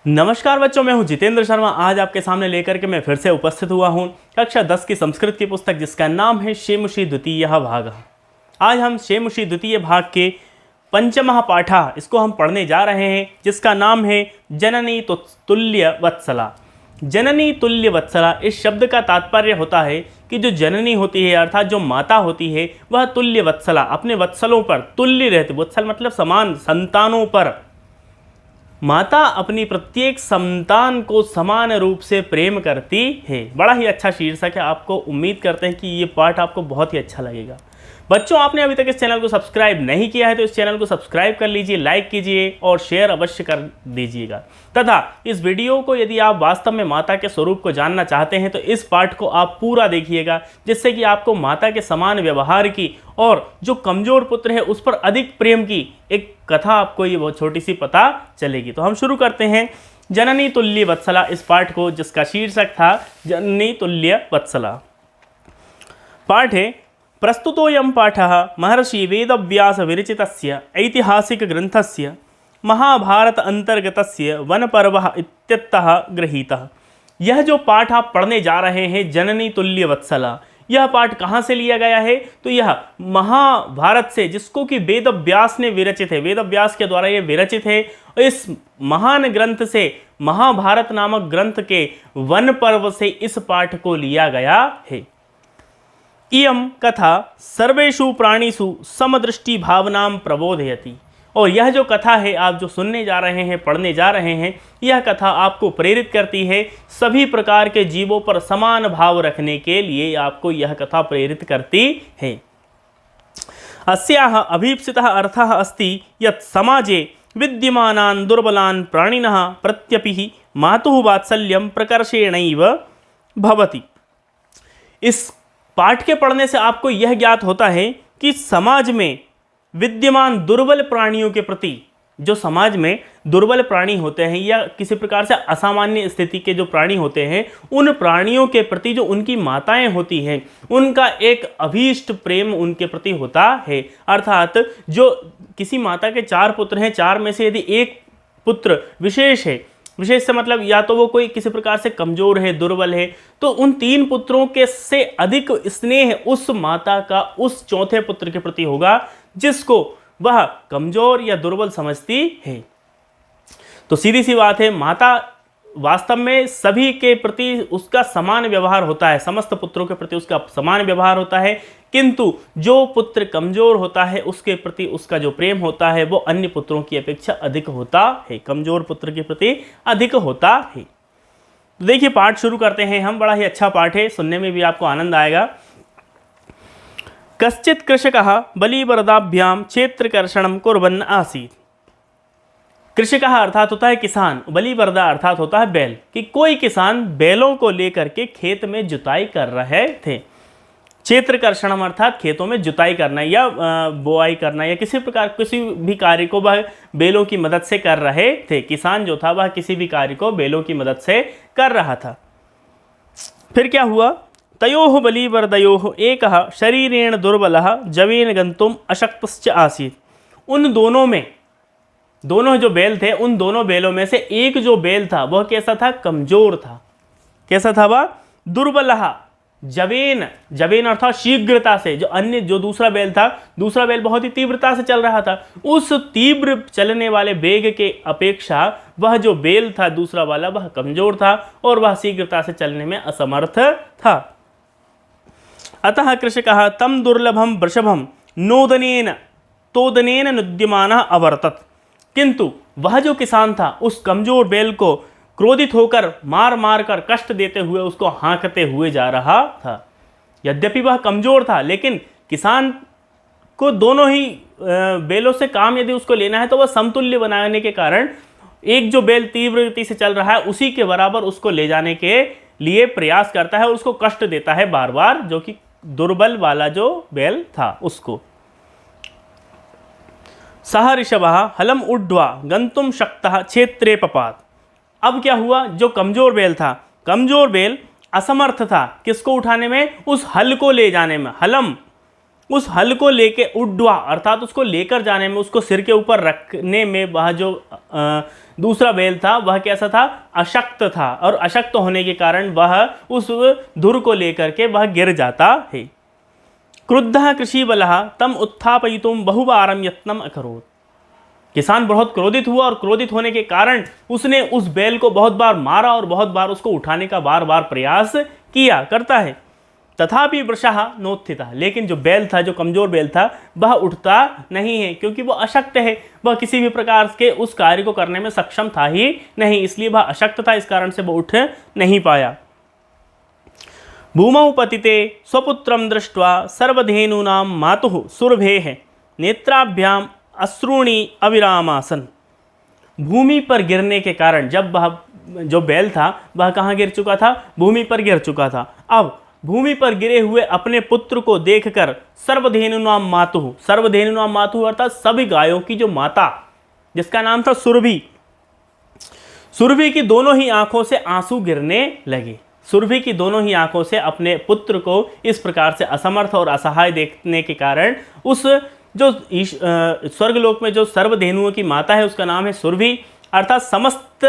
नमस्कार बच्चों, मैं हूं जितेंद्र शर्मा। आज आपके सामने लेकर के मैं फिर से उपस्थित हुआ हूं कक्षा 10 की संस्कृत की पुस्तक जिसका नाम है शेमुषी द्वितीय भाग। आज हम शेमुषी द्वितीय भाग के पंचमः पाठः इसको हम पढ़ने जा रहे हैं, जिसका नाम है जननी तुल्य वत्सला। जननी तुल्य वत्सला, इस शब्द का तात्पर्य होता है कि जो जननी होती है अर्थात जो माता होती है वह तुल्य वत्सला, अपने वत्सलों पर तुल्य रहती। वत्सल मतलब समान, संतानों पर। माता अपनी प्रत्येक संतान को समान रूप से प्रेम करती है। बड़ा ही अच्छा शीर्षक है। आपको उम्मीद करते हैं कि ये पाठ आपको बहुत ही अच्छा लगेगा। बच्चों, आपने अभी तक इस चैनल को सब्सक्राइब नहीं किया है तो इस चैनल को सब्सक्राइब कर लीजिए, लाइक कीजिए और शेयर अवश्य कर दीजिएगा। तथा इस वीडियो को यदि आप वास्तव में माता के स्वरूप को जानना चाहते हैं तो इस पाठ को आप पूरा देखिएगा, जिससे कि आपको माता के समान व्यवहार की और जो कमजोर पुत्र है उस पर अधिक प्रेम की एक कथा आपको ये बहुत छोटी सी पता चलेगी। तो हम शुरू करते हैं जननी तुल्य वत्सला इस पाठ को, जिसका शीर्षक था जननी तुल्य वत्सला। पाठ है प्रस्तुतोऽयं पाठः महर्षि वेदव्यास विरचितस्य ऐतिहासिकग्रन्थस्य महाभारत अंतर्गतस्य वनपर्वः इत्यतः गृहीतः। यह जो पाठ आप पढ़ने जा रहे हैं जननी तुल्य वत्सला, यह पाठ कहाँ से लिया गया है? तो यह महाभारत से, जिसको कि वेदव्यास ने विरचित है, वेदव्यास के द्वारा यह विरचित है। इस महान ग्रंथ से, महाभारत नामक ग्रंथ के वन पर्व से इस पाठ को लिया गया है। इयं कथा सर्वेषु प्राणिषु समदृष्टि भावनां प्रबोधयति। और यह जो कथा है आप जो सुनने जा रहे हैं, पढ़ने जा रहे हैं, यह कथा आपको प्रेरित करती है सभी प्रकार के जीवों पर समान भाव रखने के लिए। आपको यह कथा प्रेरित करती है। अस्याः अभीप्सितः अर्थः अस्ति यत् समाजे विद्यमानान् दुर्बलान् प्राणिनः प्रत्यपि मातुः वात्सल्यं प्रकर्षेणैव भवति। इस पाठ के पढ़ने से आपको यह ज्ञात होता है कि समाज में विद्यमान दुर्बल प्राणियों के प्रति, जो समाज में दुर्बल प्राणी होते हैं या किसी प्रकार से असामान्य स्थिति के जो प्राणी होते हैं, उन प्राणियों के प्रति जो उनकी माताएं होती हैं उनका एक अभीष्ट प्रेम उनके प्रति होता है। अर्थात जो किसी माता के 4 पुत्र हैं, 4 में से यदि एक पुत्र विशेष है, विशेष से मतलब या तो वो कोई किसी प्रकार से कमजोर है, दुर्बल है, तो उन 3 पुत्रों के से अधिक स्नेह उस माता का उस चौथे पुत्र के प्रति होगा जिसको वह कमजोर या दुर्बल समझती है। तो सीधी सी बात है, माता वास्तव में सभी के प्रति उसका समान व्यवहार होता है, समस्त पुत्रों के प्रति उसका समान व्यवहार होता है, किंतु जो पुत्र कमजोर होता है उसके प्रति उसका जो प्रेम होता है वो अन्य पुत्रों की अपेक्षा अधिक होता है, कमजोर पुत्र के प्रति अधिक होता है। तो देखिए पाठ शुरू करते हैं हम। बड़ा ही अच्छा पाठ है, सुनने में भी आपको आनंद आएगा। कश्चित् कृषकः बलिवरदाभ्याम क्षेत्रकर्षणं कुर्वन् आसीत्। कृषकः अर्थात होता है किसान, बलिवरदा अर्थात होता है बैल, कि कोई किसान बैलों को लेकर के खेत में जुताई कर रहे थे। क्षेत्रकर्षणम अर्थात खेतों में जुताई करना या बोआई करना या किसी प्रकार किसी भी कार्य को वह बैलों की मदद से कर रहे थे। किसान जो था वह किसी भी कार्य को बैलों की मदद से कर रहा था। फिर क्या हुआ? तयोः बलिवरदयोः एकः शरीरेण दुर्बलः जवेन गन्तुम् अशक्तश्च आसीत्। उन दोनों में, दोनों जो बैल थे, उन दोनों बैलों में से एक जो बैल था वह कैसा था? कमजोर था। कैसा था वह? दुर्बलः जवेन, जवेन अर्थात शीघ्रता से, जो दूसरा बैल था, दूसरा बैल बहुत ही तीव्रता से चल रहा था। उस तीव्र चलने वाले वेग के अपेक्षा वह जो बैल था दूसरा वाला वह कमजोर था और वह शीघ्रता से चलने में असमर्थ था। अतः कृषकः तम दुर्लभम वृषभम नोदनेन तोदनेन नुद्यमानः अवर्तत। किंतु वह जो किसान था उस कमजोर बैल को क्रोधित होकर मार मार कर कष्ट देते हुए उसको हाँकते हुए जा रहा था। यद्यपि वह कमजोर था लेकिन किसान को दोनों ही बैलों से काम यदि उसको लेना है तो वह समतुल्य बनाने के कारण एक जो बैल तीव्र गति से चल रहा है उसी के बराबर उसको ले जाने के लिए प्रयास करता है और उसको कष्ट देता है बार बार, जो कि दुर्बल वाला जो बैल था उसको। सह ऋषभः हलम उड्वा गंतुम शक्तः क्षेत्रे पपात। अब क्या हुआ? जो कमजोर बैल था, कमजोर बैल असमर्थ था किसको उठाने में? उस हल को ले जाने में। हलम उस हल को लेके उड्डवा अर्थात उसको लेकर जाने में, उसको सिर के ऊपर रखने में वह जो दूसरा बैल था वह कैसा था, अशक्त था, और अशक्त होने के कारण वह उस धुर को लेकर के वह गिर जाता है। क्रुद्धः कृषिबलः तम उत्थापयितुं बहुवारं यत्नम अकरोत्। किसान बहुत क्रोधित हुआ और क्रोधित होने के कारण उसने उस बैल को बहुत बार मारा और बहुत बार उसको उठाने का बार बार प्रयास किया करता है। तथापि वृषः नोत्थितः, लेकिन जो बैल था, जो कमजोर बैल था, वह उठता नहीं है क्योंकि वह अशक्त है, वह किसी भी प्रकार के उस कार्य को करने में सक्षम था ही नहीं, इसलिए वह अशक्त था, इस कारण से वह उठ नहीं पाया। भूमौ पतिते स्वपुत्रं दृष्ट्वा सर्वधेनूनां मातुः सुरभेः नेत्राभ्याम अश्रूणि अविरामासन। भूमि पर गिरने के कारण, जब वह जो बैल था वह कहाँ गिर चुका था, भूमि पर गिर चुका था। अब भूमि पर गिरे हुए अपने पुत्र को देखकर सर्वधेनुनाम मातुः, सर्वधेनुनाम मातुः अर्थात सभी गायों की जो माता, जिसका नाम था सुरभि, सुरभि की दोनों ही आंखों से आंसू गिरने लगे। सुरभि की दोनों ही आंखों से अपने पुत्र को इस प्रकार से असमर्थ और असहाय देखने के कारण उस जो स्वर्गलोक में जो सर्वधेनुओं की माता है उसका नाम है सुरभि, अर्थात समस्त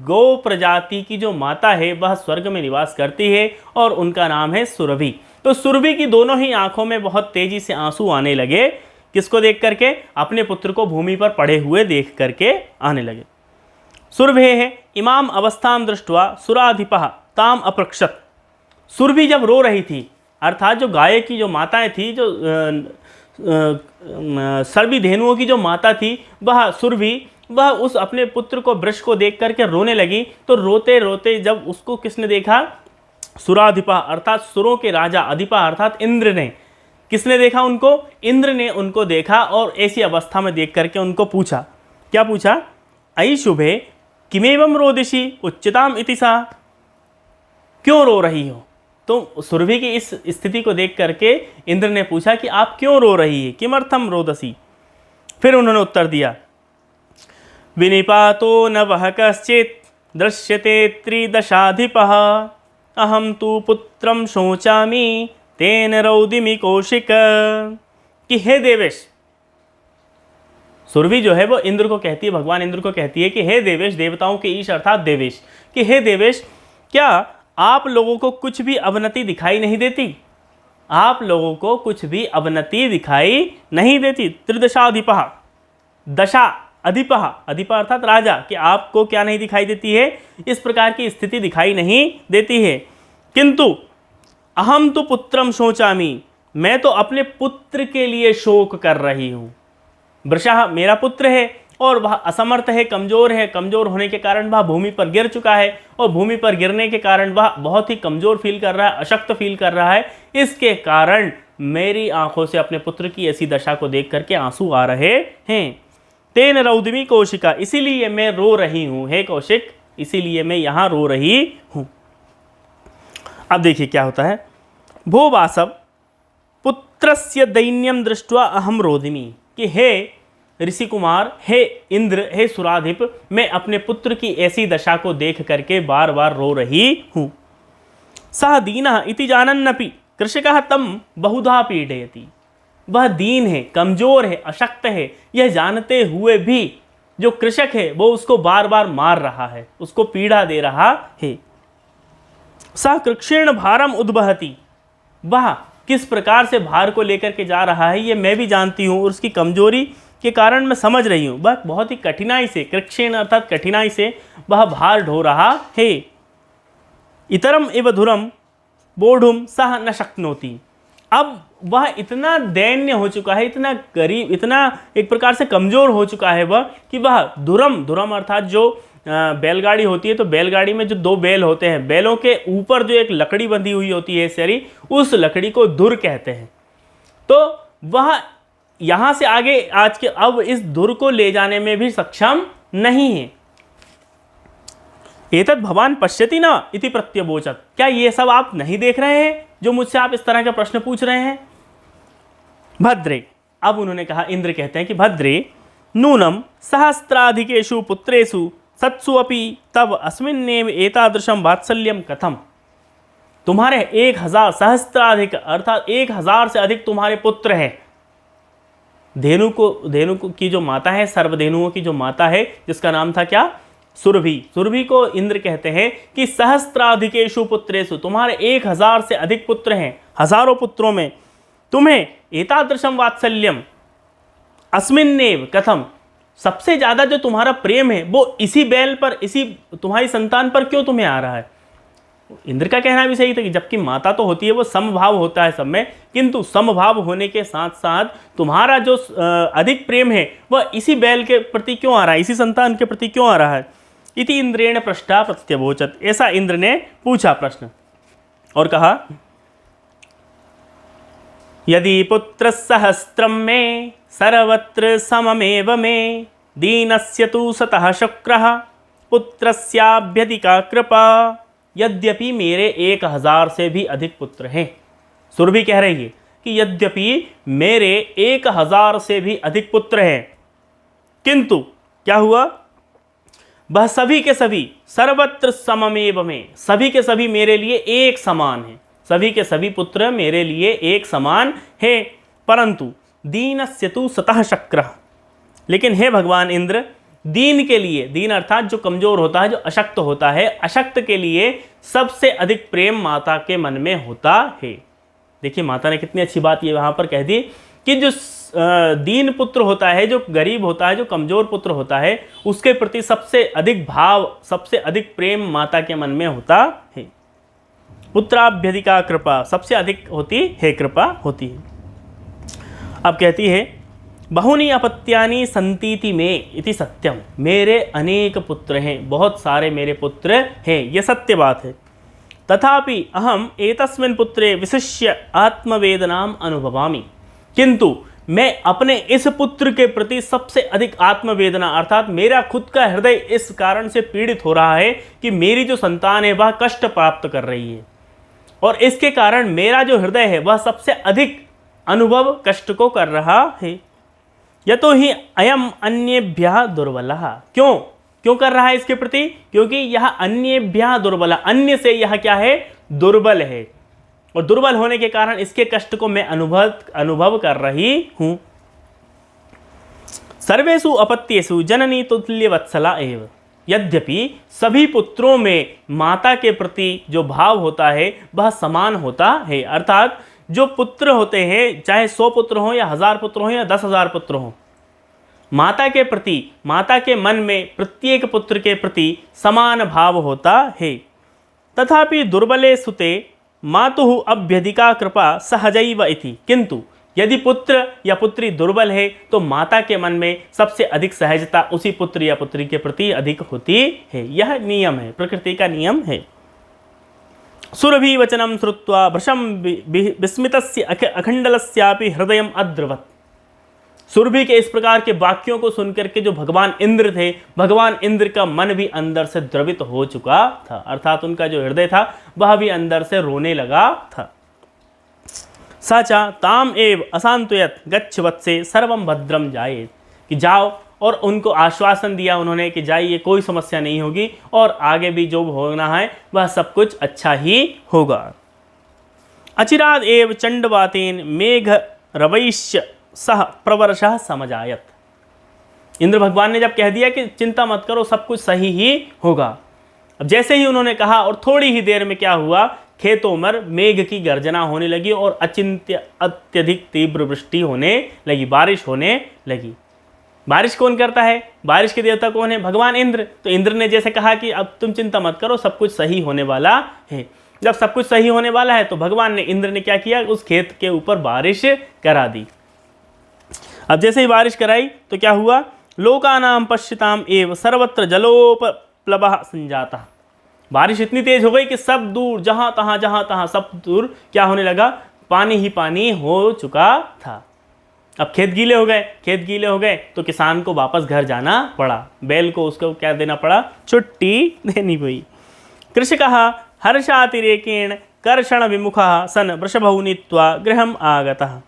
गौ प्रजाति की जो माता है वह स्वर्ग में निवास करती है और उनका नाम है सुरभि। तो सुरभि की दोनों ही आंखों में बहुत तेजी से आंसू आने लगे, किसको देख करके, अपने पुत्र को भूमि पर पड़े हुए देख करके आने लगे। सुरभे है इमाम अवस्थाम दृष्ट्वा सुराधिपः ताम अपृक्षत। सुरभि जब रो रही थी, अर्थात जो गाय की जो माताएं थी, जो सर्वी धेनुओं की जो माता थी वह सुरभि, वह उस अपने पुत्र को वृष को देख करके रोने लगी। तो रोते रोते जब उसको किसने देखा, सुराधिपा अर्थात सुरों के राजा, अधिपा अर्थात इंद्र ने, किसने देखा उनको, इंद्र ने उनको देखा और ऐसी अवस्था में देख करके उनको पूछा, क्या पूछा, अयि शुभे किमेवं रोदिषि उच्चताम इति सा, क्यों रो रही हो। तो सुरभि की इस स्थिति को देख करके इंद्र ने पूछा कि आप क्यों रो रही है, किमर्थम रोदसी। फिर उन्होंने उत्तर दिया, विनिपातो न वह कश्चित् दृश्यते त्रिदशाधिपः अहम तु पुत्रम शोचामि तेन रौदिमि कौशिक। कि हे देवेश, सुरभि जो है वो इंद्र को कहती है, भगवान इंद्र को कहती है कि हे देवेश, देवताओं के ईश अर्थात देवेश, कि हे देवेश, क्या आप लोगों को कुछ भी अवनति दिखाई नहीं देती, आप लोगों को कुछ भी अवनति दिखाई नहीं देती। त्रिदशाधिपः, दशा अधिपः, अधिपः अर्थात राजा, कि आपको क्या नहीं दिखाई देती है, इस प्रकार की स्थिति दिखाई नहीं देती है। किंतु अहम तो पुत्रम शोचामि, मैं तो अपने पुत्र के लिए शोक कर रही हूँ। वृषः मेरा पुत्र है और वह असमर्थ है, कमजोर है, कमजोर होने के कारण वह भूमि पर गिर चुका है और भूमि पर गिरने के कारण वह बहुत ही कमजोर फील कर रहा है, अशक्त फील कर रहा है। इसके कारण मेरी आंखों से अपने पुत्र की ऐसी दशा को देख करके आंसू आ रहे हैं। तेन रौद्मी कौशिका, इसीलिए मैं रो रही हूँ, हे कौशिक, इसीलिए मैं यहाँ रो रही हूँ। अब देखिए क्या होता है, भो वासव पुत्रस्य दैन्यम दृष्ट्वा अहम रोदिमी, कि हे ऋषि कुमार, हे इंद्र, हे सुराधिप, मैं अपने पुत्र की ऐसी दशा को देख करके बार बार रो रही हूँ। सह दीनः इति जानन्नपि कृषकः तम बहुधा पीडयति, वह दीन है, कमजोर है, अशक्त है, यह जानते हुए भी जो कृषक है वो उसको बार बार मार रहा है, उसको पीड़ा दे रहा है। सह कृक्षेण भारम उद्वहति, वह किस प्रकार से भार को लेकर के जा रहा है ये मैं भी जानती हूँ और उसकी कमजोरी के कारण मैं समझ रही हूँ। वह बहुत ही कठिनाई से, कृक्षेण अर्थात कठिनाई से वह भार ढो रहा है। इतरम एव धुरम बोढ़ुम सह न शक्नोति, अब वह इतना दैन्य हो चुका है, इतना गरीब, इतना एक प्रकार से कमज़ोर हो चुका है वह, कि वह धुरम अर्थात जो बैलगाड़ी होती है, तो बैलगाड़ी में जो दो बैल होते हैं, बैलों के ऊपर जो एक लकड़ी बंधी हुई होती है सरी, उस लकड़ी को धुर कहते हैं। तो वह यहाँ से आगे आज के अब इस धुर को ले जाने में भी सक्षम नहीं है। एतत् भवान पश्यति न इति प्रत्यबोचत, क्या ये सब आप नहीं देख रहे हैं जो मुझसे आप इस तरह का प्रश्न पूछ रहे हैं। भद्रे, अब उन्होंने कहा, इंद्र कहते हैं कि भद्रे नूनम सहस्त्राधिकेषु पुत्रेषु सत्सु अपि तव अस्मिन्नेव एतादृशं वात्सल्यम कथम। तुम्हारे 1000 सहस्त्राधिक अर्थात 1000 से अधिक तुम्हारे पुत्र हैं। धेनु को की जो माता है, सर्वधेनुओं की जो माता है, जिसका नाम था क्या? सुरभि। सुरभि को इंद्र कहते हैं कि सहस्त्राधिकेषु पुत्रेषु, तुम्हारे 1000 से अधिक पुत्र हैं, हजारों पुत्रों में तुम्हें एतादृशम वात्सल्यम अस्मिन्नेव कथम, सबसे ज्यादा जो तुम्हारा प्रेम है वो इसी बैल पर, इसी तुम्हारी संतान पर क्यों तुम्हें आ रहा है? इंद्र का कहना भी सही था कि जबकि माता तो होती है, वो समभाव होता है सब में, किंतु समभाव होने के साथ साथ तुम्हारा जो अधिक प्रेम है वह इसी बैल के प्रति क्यों आ रहा है, इसी संतान के प्रति क्यों आ रहा है? इति इंद्रेण पृष्ठा प्रत्यवोचत, ऐसा इंद्र ने पूछा प्रश्न और कहा यदि पुत्र सहस्त्रम में सर्वत्र सममेव में दीनस्य तु सतः शुक्रः पुत्रस्याभ्यधिका कृपा। यद्यपि मेरे 1000 से भी अधिक पुत्र हैं, सुरभि कह रही है कि यद्यपि मेरे 1000 से भी अधिक पुत्र हैं, किंतु क्या हुआ? वह सभी के सभी सर्वत्र सममेव में, सभी के सभी मेरे लिए एक समान हैं, सभी के सभी पुत्र मेरे लिए एक समान है। परंतु दीनस्य तु सतः शक्रः, लेकिन हे भगवान इंद्र, दीन के लिए, दीन अर्थात जो कमजोर होता है, जो अशक्त होता है, अशक्त के लिए सबसे अधिक प्रेम माता के मन में होता है। देखिए माता ने कितनी अच्छी बात ये वहां पर कह दी कि जो दीन पुत्र होता है, जो गरीब होता है, जो कमजोर पुत्र होता है, उसके प्रति सबसे अधिक भाव, सबसे अधिक प्रेम माता के मन में होता है। पुत्राभ्यधिका कृपा, सबसे अधिक होती है कृपा होती है। अब कहती है बहुनी अपत्यानि संतीति में इति सत्यम, मेरे अनेक पुत्र हैं, बहुत सारे मेरे पुत्र हैं, यह सत्य बात है। तथापि अहम एतस्मिन् पुत्रे विशिष्य आत्मवेदनाम अनुभवामि, किंतु मैं अपने इस पुत्र के प्रति सबसे अधिक आत्मवेदना, अर्थात मेरा खुद का हृदय इस कारण से पीड़ित हो रहा है कि मेरी जो संतान है वह कष्ट प्राप्त कर रही है, और इसके कारण मेरा जो हृदय है वह सबसे अधिक अनुभव कष्ट को कर रहा है। यतो ही अयम अन्येभ्यः दुर्बलः, क्यों कर रहा है इसके प्रति? क्योंकि यह अन्येभ्यः दुर्बल, अन्य से यह क्या है? दुर्बल है, और दुर्बल होने के कारण इसके कष्ट को मैं अनुभव कर रही हूं। सर्वेषु अपत्येषु जननी तुल्य वत्सला एव, यद्यपि सभी पुत्रों में माता के प्रति जो भाव होता है वह समान होता है, अर्थात जो पुत्र होते हैं, चाहे 100 पुत्र हों या 1000 पुत्र हों या 10,000 पुत्र हों, माता के प्रति, माता के मन में प्रत्येक पुत्र के प्रति समान भाव होता है। तथापि दुर्बले सुते मातुः अभ्यधिका कृपा सहजैव इति, किंतु यदि पुत्र या पुत्री दुर्बल है तो माता के मन में सबसे अधिक सहजता उसी पुत्र या पुत्री के प्रति अधिक होती है। यह नियम है, प्रकृति का नियम है। सुरभि वचनम श्रुत्वा भृशं विस्मितस्य अखंडलस्यापि हृदयम अद्रवत्, सुरभि के इस प्रकार के वाक्यों को सुनकर के जो भगवान इंद्र थे, भगवान इंद्र का मन भी अंदर से द्रवित हो चुका था, अर्थात उनका जो हृदय था वह भी अंदर से रोने लगा था। साचा ताम एव अशांतयत गच्छ वत्से सर्वम भद्रम जायेत, कि जाओ, और उनको आश्वासन दिया उन्होंने कि जाइए, कोई समस्या नहीं होगी और आगे भी जो होना है वह सब कुछ अच्छा ही होगा। अचिराद एव चंडवातेन मेघ रवैश्य सह प्रवर्षः समजायत, इंद्र भगवान ने जब कह दिया कि चिंता मत करो, सब कुछ सही ही होगा, अब जैसे ही उन्होंने कहा और थोड़ी ही देर में क्या हुआ, खेतों में मेघ की गर्जना होने लगी और अत्यधिक तीव्र वृष्टि होने लगी, बारिश होने लगी। बारिश कौन करता है? बारिश के देवता कौन है? भगवान इंद्र। तो इंद्र ने जैसे कहा कि अब तुम चिंता मत करो, सब कुछ सही होने वाला है। जब सब कुछ सही होने वाला है तो भगवान ने, इंद्र ने क्या किया, उस खेत के ऊपर बारिश करा दी। अब जैसे ही बारिश कराई तो क्या हुआ, लोकानाम पश्यताम एव सर्वत्र जलोपप्लवः संजातः, बारिश इतनी तेज हो गई कि सब दूर, जहां तहां सब दूर क्या होने लगा, पानी ही पानी हो चुका था। अब खेत गीले हो गए तो किसान को वापस घर जाना पड़ा, बैल को उसको क्या देना पड़ा, छुट्टी देनी पड़ी। कृषकः हर्षातिरेकेण कर्षण विमुखः सन वृषभौ नीत्वा गृहम् आगतः,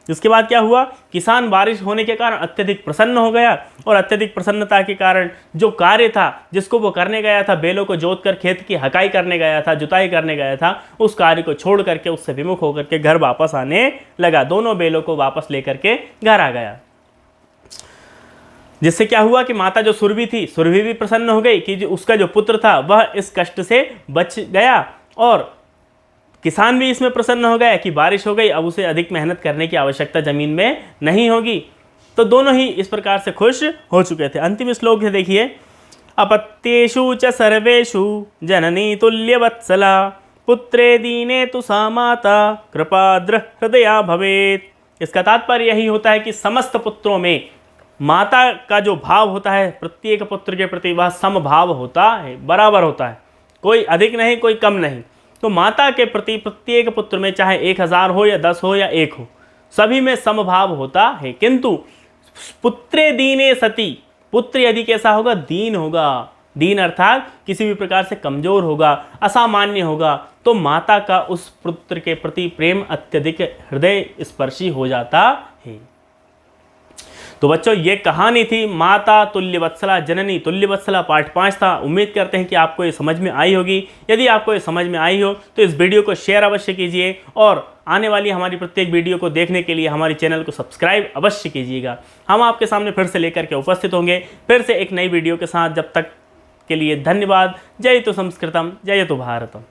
इसके बाद क्या हुआ, किसान बारिश होने के कारण अत्यधिक प्रसन्न हो गया और अत्यधिक प्रसन्नता के कारण जो कार्य था जिसको वो करने गया था, बैलों को जोत कर खेत की हकाई करने गया था, जुताई करने गया था, उस कार्य को छोड़ करके उससे विमुख होकर के घर वापस आने लगा। दोनों बैलों को वापस लेकर के घर आ गया, जिससे क्या हुआ कि माता जो सुरभि थी, सुरभि भी प्रसन्न हो गई कि उसका जो पुत्र था वह इस कष्ट से बच गया, और किसान भी इसमें प्रसन्न हो गया कि बारिश हो गई, अब उसे अधिक मेहनत करने की आवश्यकता जमीन में नहीं होगी। तो दोनों ही इस प्रकार से खुश हो चुके थे। अंतिम श्लोक है, देखिए, अपत्येषु च सर्वेषु जननी तुल्यवत्सला पुत्रे दीने तु सा माता कृपाद्र हृदया भवेत्। इसका तात्पर्य यही होता है कि समस्त पुत्रों में माता का जो भाव होता है प्रत्येक पुत्र के प्रति वह समभाव होता है, बराबर होता है, कोई अधिक नहीं कोई कम नहीं। तो माता के प्रति प्रत्येक पुत्र में चाहे 1000 हो या 10 हो या 1 हो, सभी में समभाव होता है। किंतु पुत्रे दीने सती, पुत्र यदि कैसा होगा, दीन होगा, दीन अर्थात किसी भी प्रकार से कमजोर होगा, असामान्य होगा, तो माता का उस पुत्र के प्रति प्रेम अत्यधिक हृदय स्पर्शी हो जाता है। तो बच्चों, ये कहानी थी माता तुल्यवत्सला जननी तुल्यवत्सला, पार्ट 5 था। उम्मीद करते हैं कि आपको ये समझ में आई होगी। यदि आपको ये समझ में आई हो तो इस वीडियो को शेयर अवश्य कीजिए, और आने वाली हमारी प्रत्येक वीडियो को देखने के लिए हमारे चैनल को सब्सक्राइब अवश्य कीजिएगा। हम आपके सामने फिर से लेकर के उपस्थित होंगे, फिर से एक नई वीडियो के साथ। जब तक के लिए धन्यवाद। जय तो संस्कृतम, जय तो भारतम।